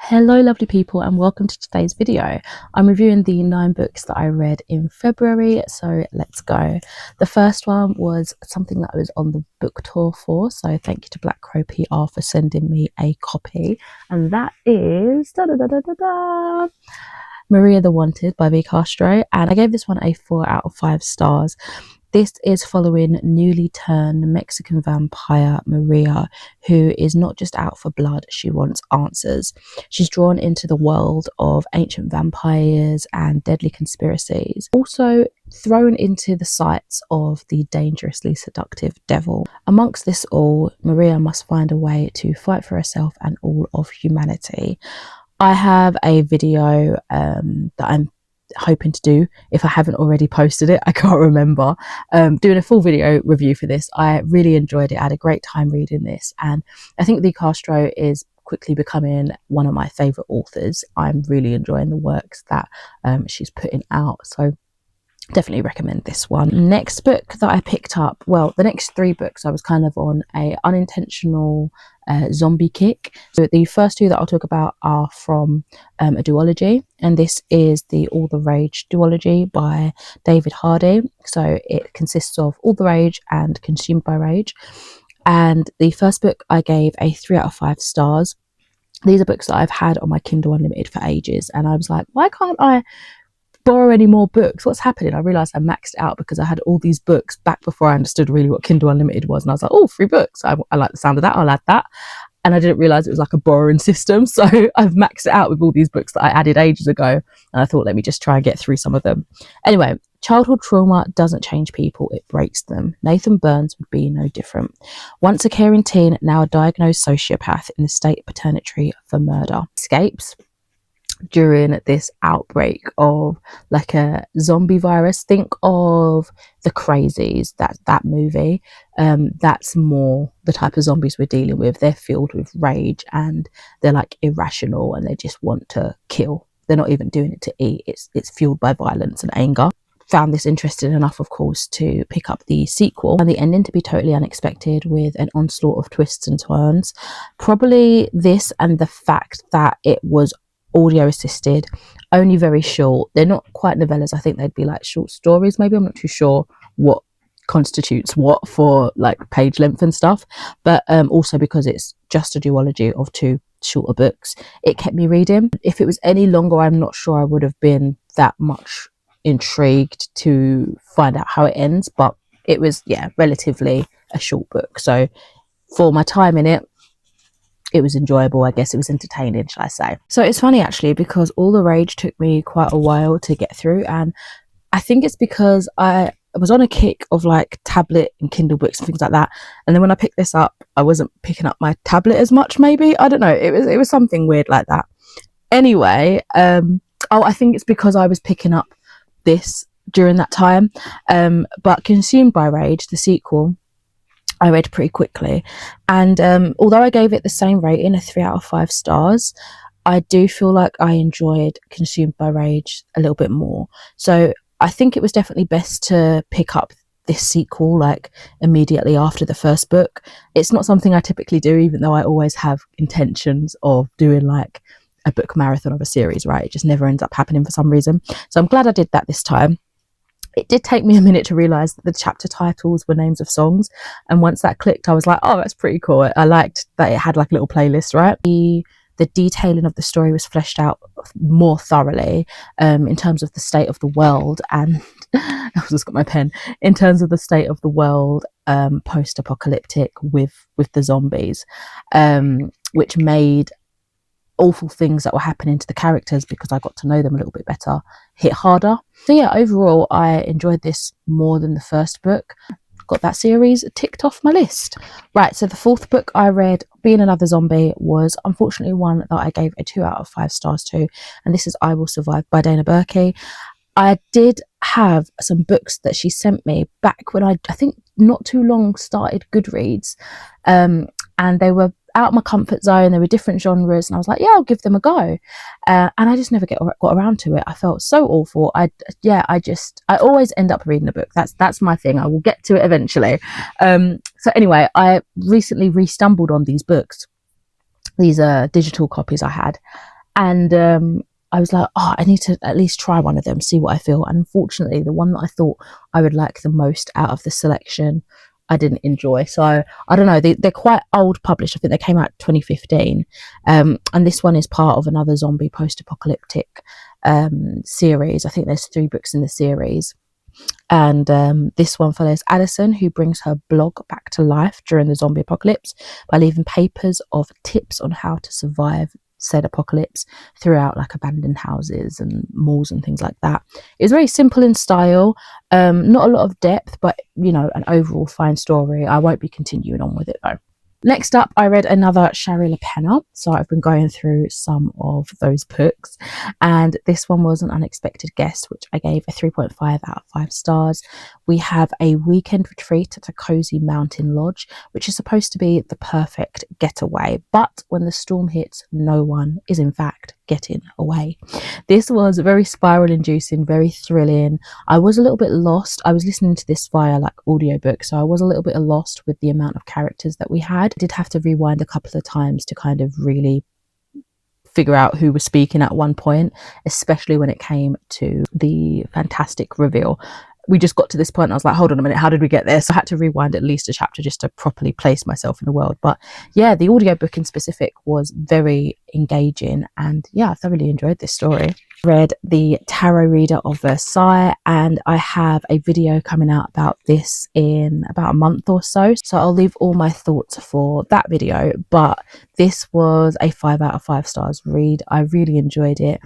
Hello lovely people and welcome to today's video. I'm reviewing the 9 books that I read in February, so let's go. The first one was something that I was on the book tour for, so thank you to Black Crow PR for sending me a copy, and that is Maria the Wanted by V. Castro, and I gave this one a 4 out of 5 stars. This is following newly turned Mexican vampire Maria, who is not just out for blood, she wants answers. She's drawn into the world of ancient vampires and deadly conspiracies, also thrown into the sights of the dangerously seductive devil. Amongst this all, Maria must find a way to fight for herself and all of humanity. I have a video that I'm hoping to do, if I haven't already posted it, I can't remember, doing a full video review for this. I really enjoyed it. I had a great time reading this, and I think V. Castro is quickly becoming one of my favourite authors. I'm really enjoying the works that she's putting out, so definitely recommend this one. Next book that I picked up, well, the next 3 books I was kind of on a unintentional zombie kick. So the first 2 that I'll talk about are from a duology, and this is the All the Rage duology by David Hardy. So it consists of All the Rage and Consumed by Rage, and the first book I gave a 3 out of 5 stars. These are books that I've had on my Kindle Unlimited for ages, and I was like, why can't I borrow any more books? What's happening? I realized I maxed out because I had all these books back before I understood really what Kindle Unlimited was, and I was like, oh, 3 books, I like the sound of that, I'll add that. And I didn't realize it was like a borrowing system, so I've maxed it out with all these books that I added ages ago, and I thought, let me just try and get through some of them. Anyway, childhood trauma doesn't change people, it breaks them. Nathan Burns would be no different. Once a caring teen, now a diagnosed sociopath in the state paternity for murder, escapes during this outbreak of like a zombie virus. Think of The Crazies, that movie. That's more the type of zombies we're dealing with. They're filled with rage and they're like irrational and they just want to kill. They're not even doing it to eat. It's fueled by violence and anger. Found this interesting enough, of course, to pick up the sequel, and the ending to be totally unexpected with an onslaught of twists and turns. Probably this and the fact that it was audio assisted, only very short. They're not quite novellas. I think they'd be like short stories maybe. I'm not too sure what constitutes what for like page length and stuff, but also because it's just a duology of 2 shorter books, it kept me reading. If it was any longer, I'm not sure I would have been that much intrigued to find out how it ends, but it was, yeah, relatively a short book, so for my time in it, it was enjoyable. I guess it was entertaining, shall I say. So it's funny actually, because All the Rage took me quite a while to get through, and I think it's because I was on a kick of like tablet and Kindle books and things like that, and then when I picked this up, I wasn't picking up my tablet as much, maybe, I don't know, it was something weird like that. Anyway, I think it's because I was picking up this during that time, but Consumed by Rage, the sequel, I read pretty quickly, and although I gave it the same rating, a 3 out of 5 stars, I do feel like I enjoyed Consumed by Rage a little bit more. So I think it was definitely best to pick up this sequel like immediately after the first book. It's not something I typically do, even though I always have intentions of doing like a book marathon of a series, right? It just never ends up happening for some reason. So I'm glad I did that this time. It did take me a minute to realise that the chapter titles were names of songs, and once that clicked, I was like, oh, that's pretty cool. I liked that it had like a little playlist, right? The detailing of the story was fleshed out more thoroughly in terms of the state of the world, and I've just got my pen, in terms of the state of the world post-apocalyptic with the zombies, which made awful things that were happening to the characters, because I got to know them a little bit better, hit harder. So yeah, overall I enjoyed this more than the first book. Got that series ticked off my list. Right, so the 4th book I read, Being Another Zombie, was unfortunately one that I gave a 2 out of 5 stars to, and this is I Will Survive by Dana Burke. I did have some books that she sent me back when I think not too long started Goodreads, and they were out of my comfort zone. There were different genres, and I was like, yeah, I'll give them a go, and I just never got around to it. I felt so awful. I always end up reading a book. That's my thing. I will get to it eventually. So anyway, I recently re-stumbled on these books, these digital copies I had, And I was like, oh, I need to at least try one of them, see what I feel. And unfortunately, the one that I thought I would like the most out of the selection, I didn't enjoy. So I don't know, they're quite old published. I think they came out 2015. And this one is part of another zombie post-apocalyptic series. I think there's 3 books in the series. And this one follows Addison, who brings her blog back to life during the zombie apocalypse by leaving papers of tips on how to survive said apocalypse throughout like abandoned houses and malls and things like that. It's very simple in style, not a lot of depth, but you know, an overall fine story. I won't be continuing on with it though. Next up, I read another Shari LaPenna. So I've been going through some of those books, and this one was An Unexpected Guest, which I gave a 3.5 out of 5 stars. We have a weekend retreat at a cozy mountain lodge, which is supposed to be the perfect getaway. But when the storm hits, no one is in fact getting away. This was very spiral inducing, very thrilling. I was a little bit lost. I was listening to this via like audiobook, so I was a little bit lost with the amount of characters that we had. I did have to rewind a couple of times to kind of really figure out who was speaking at one point, especially when it came to the fantastic reveal. We just got to this point and I was like, hold on a minute, how did we get there? So I had to rewind at least a chapter just to properly place myself in the world. But yeah, the audiobook in specific was very engaging, and yeah, I thoroughly enjoyed this story. Read The Tarot Reader of Versailles, and I have a video coming out about this in about a month or so, so I'll leave all my thoughts for that video. But this was a 5 out of 5 stars read. I really enjoyed it.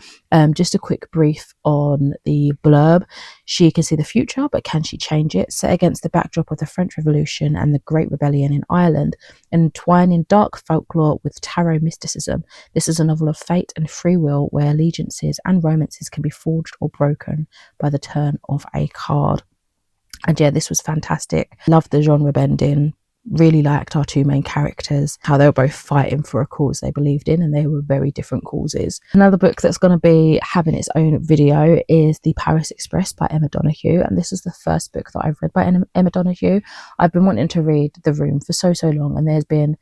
Just a quick brief on the blurb. She can see the future, but can she change it? Set against the backdrop of the French Revolution and the Great Rebellion in Ireland, entwining dark folklore with tarot mysticism. This is a novel of fate and free will, where allegiances and romances can be forged or broken by the turn of a card. And yeah, this was fantastic. Loved the genre bending. Really liked our 2 main characters, how they were both fighting for a cause they believed in, and they were very different causes. Another book that's going to be having its own video is The Paris Express by Emma Donoghue, and this is the first book that I've read by Emma Donoghue. I've been wanting to read The Room for so long, and there's been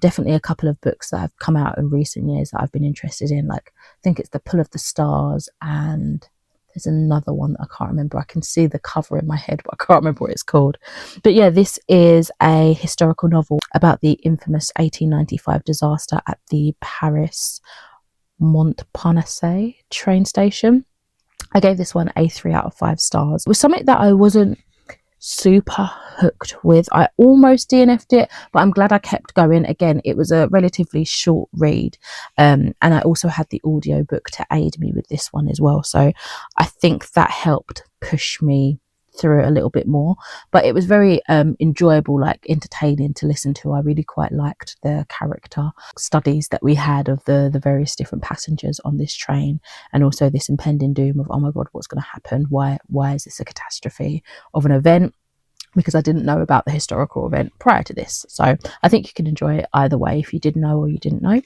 definitely a couple of books that have come out in recent years that I've been interested in, like I think it's The Pull of the Stars, and there's another one that I can't remember. I can see the cover in my head, but I can't remember what it's called. But yeah, this is a historical novel about the infamous 1895 disaster at the Paris Montparnasse train station. I gave this one a 3 out of 5 stars. It was something that I wasn't super hooked with. I almost DNF'd it, but I'm glad I kept going. Again, it was a relatively short read, and I also had the audiobook to aid me with this one as well, so I think that helped push me through it a little bit more. But it was very enjoyable, like entertaining to listen to. I really quite liked the character studies that we had of the various different passengers on this train, and also this impending doom of, oh my god, what's going to happen, why is this a catastrophe of an event, because I didn't know about the historical event prior to this. So I think you can enjoy it either way, if you did know or you didn't know.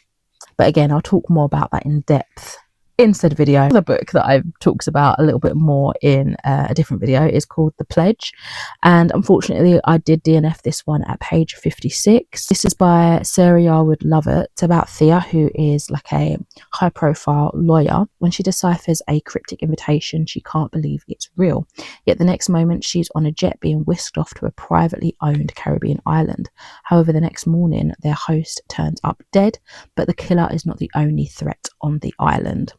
But again, I'll talk more about that in depth in said video. The book that I talks about a little bit more in a different video is called The Pledge, and unfortunately I did DNF this one at page 56. This is by Sarah Yarwood Lovett. It's about Thea, who is like a high profile lawyer. When she deciphers a cryptic invitation, she can't believe it's real, yet the next moment she's on a jet being whisked off to a privately owned Caribbean island. However, the next morning their host turns up dead, but the killer is not the only threat on the island.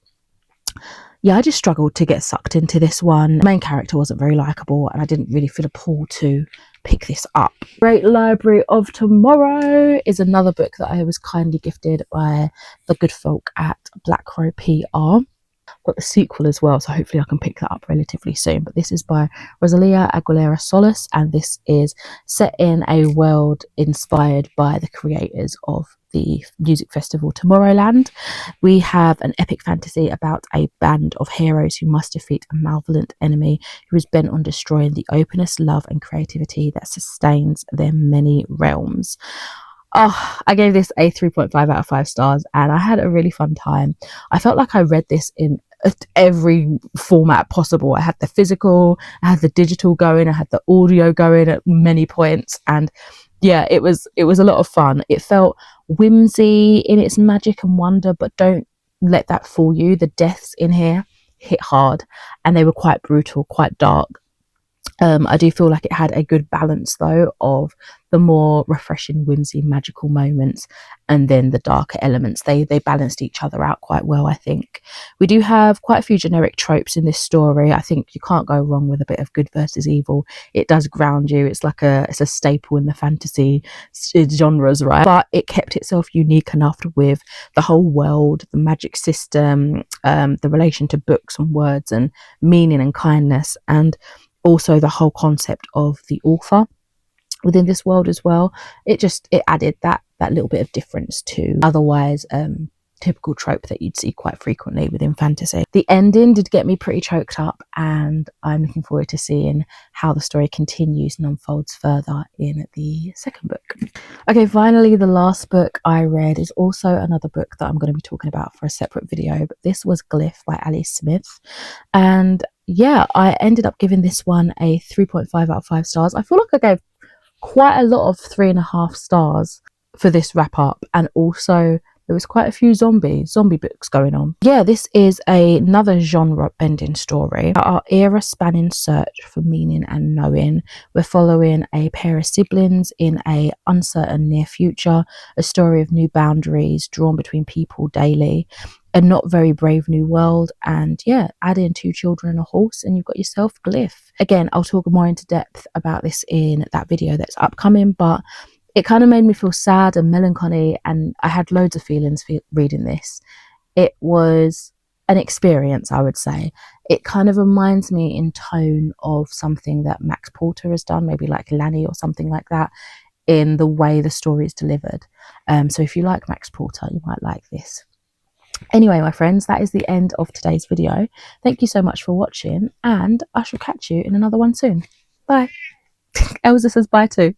Yeah, I just struggled to get sucked into this one. The main character wasn't very likable, and I didn't really feel a pull to pick this up. Great Library of Tomorrow is another book that I was kindly gifted by the good folk at Black Crow PR. Got the sequel as well, so hopefully I can pick that up relatively soon. But this is by Rosalia Aguilera Solis, and this is set in a world inspired by the creators of the music festival Tomorrowland. We have an epic fantasy about a band of heroes who must defeat a malevolent enemy who is bent on destroying the openness, love and creativity that sustains their many realms. Oh, I gave this a 3.5 out of 5 stars, and I had a really fun time. I felt like I read this in every format possible. I had the physical, I had the digital going, I had the audio going at many points, and yeah, it was a lot of fun. It felt whimsy in its magic and wonder, but don't let that fool you. The deaths in here hit hard, and they were quite brutal, quite dark. I do feel like it had a good balance though of the more refreshing, whimsy, magical moments, and then the darker elements. They balanced each other out quite well, I think. We do have quite a few generic tropes in this story. I think you can't go wrong with a bit of good versus evil. It does ground you. It's a staple in the fantasy genres, right? But it kept itself unique enough with the whole world, the magic system, the relation to books and words and meaning and kindness, and also the whole concept of the author within this world as well. It added that little bit of difference to otherwise typical trope that you'd see quite frequently within fantasy. The ending did get me pretty choked up, and I'm looking forward to seeing how the story continues and unfolds further in the second book. Okay, finally, the last book I read is also another book that I'm going to be talking about for a separate video, but this was Glyph by Ali Smith. And yeah, I ended up giving this one a 3.5 out of 5 stars. I feel like I gave quite a lot of 3.5 stars for this wrap up, and also there was quite a few zombie books going on. Yeah, this is another genre bending story, our era spanning search for meaning and knowing. We're following a pair of siblings in a uncertain near future, a story of new boundaries drawn between people daily, a not very brave new world, and yeah, add in 2 children and a horse and you've got yourself Glyph. Again, I'll talk more into depth about this in that video that's upcoming, but it kind of made me feel sad and melancholy, and I had loads of feelings reading this. It was an experience, I would say. It kind of reminds me in tone of something that Max Porter has done, maybe like Lanny or something like that, in the way the story is delivered. So if you like Max Porter, you might like this. Anyway, my friends, that is the end of today's video. Thank you so much for watching, and I shall catch you in another one soon. Bye. Elsa says bye too.